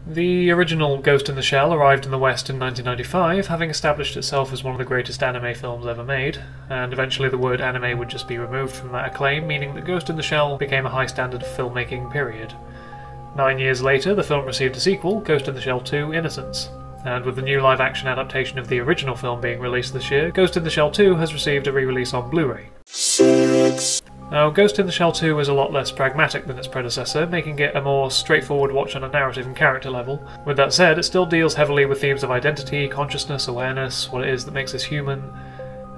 The original Ghost in the Shell arrived in the West in 1995, having established itself as one of the greatest anime films ever made, and eventually the word anime would just be removed from that acclaim, meaning that Ghost in the Shell became a high standard of filmmaking, period. 9 years later, the film received a sequel, Ghost in the Shell 2: Innocence. And with the new live-action adaptation of the original film being released this year, Ghost in the Shell 2 has received a re-release on Blu-ray. Now, Ghost in the Shell 2 is a lot less pragmatic than its predecessor, making it a more straightforward watch on a narrative and character level. With that said, it still deals heavily with themes of identity, consciousness, awareness, what it is that makes us human.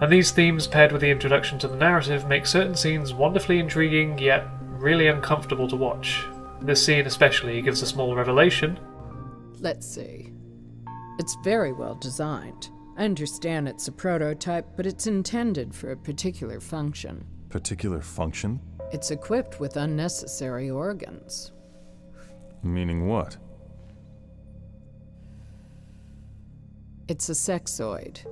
And these themes, paired with the introduction to the narrative, make certain scenes wonderfully intriguing, yet really uncomfortable to watch. This scene especially gives a small revelation. Let's see. It's very well designed. I understand it's a prototype, but it's intended for a particular function. Particular function? It's equipped with unnecessary organs. Meaning what? It's a sexoid.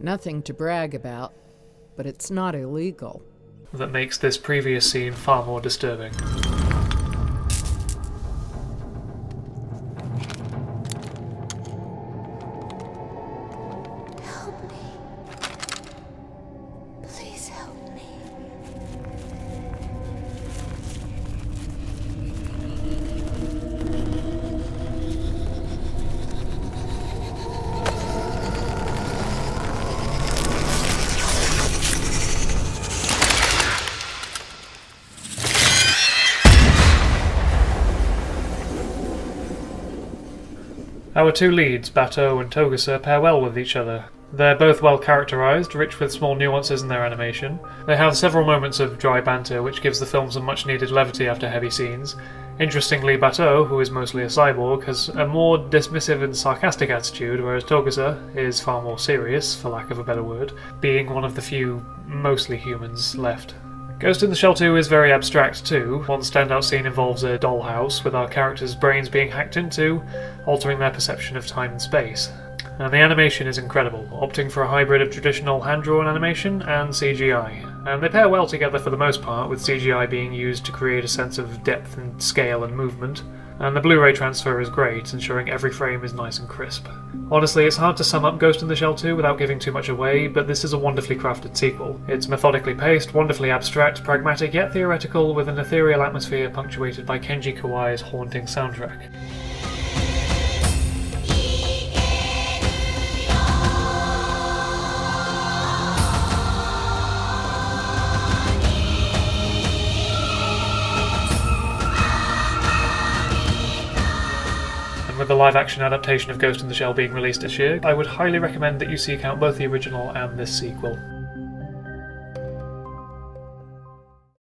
Nothing to brag about, but it's not illegal. That makes this previous scene far more disturbing. Our two leads, Batou and Togusa, pair well with each other. They're both well characterised, rich with small nuances in their animation. They have several moments of dry banter, which gives the film some much needed levity after heavy scenes. Interestingly, Batou, who is mostly a cyborg, has a more dismissive and sarcastic attitude, whereas Togusa is far more serious, for lack of a better word, being one of the few mostly humans left. Ghost in the Shell 2 is very abstract too. One standout scene involves a dollhouse, with our characters' brains being hacked into, altering their perception of time and space. And the animation is incredible, opting for a hybrid of traditional hand-drawn animation and CGI. And they pair well together for the most part, with CGI being used to create a sense of depth and scale and movement. And the Blu-ray transfer is great, ensuring every frame is nice and crisp. Honestly, it's hard to sum up Ghost in the Shell 2 without giving too much away, but this is a wonderfully crafted sequel. It's methodically paced, wonderfully abstract, pragmatic yet theoretical, with an ethereal atmosphere punctuated by Kenji Kawai's haunting soundtrack. With the live-action adaptation of Ghost in the Shell being released this year, I would highly recommend that you seek out both the original and this sequel.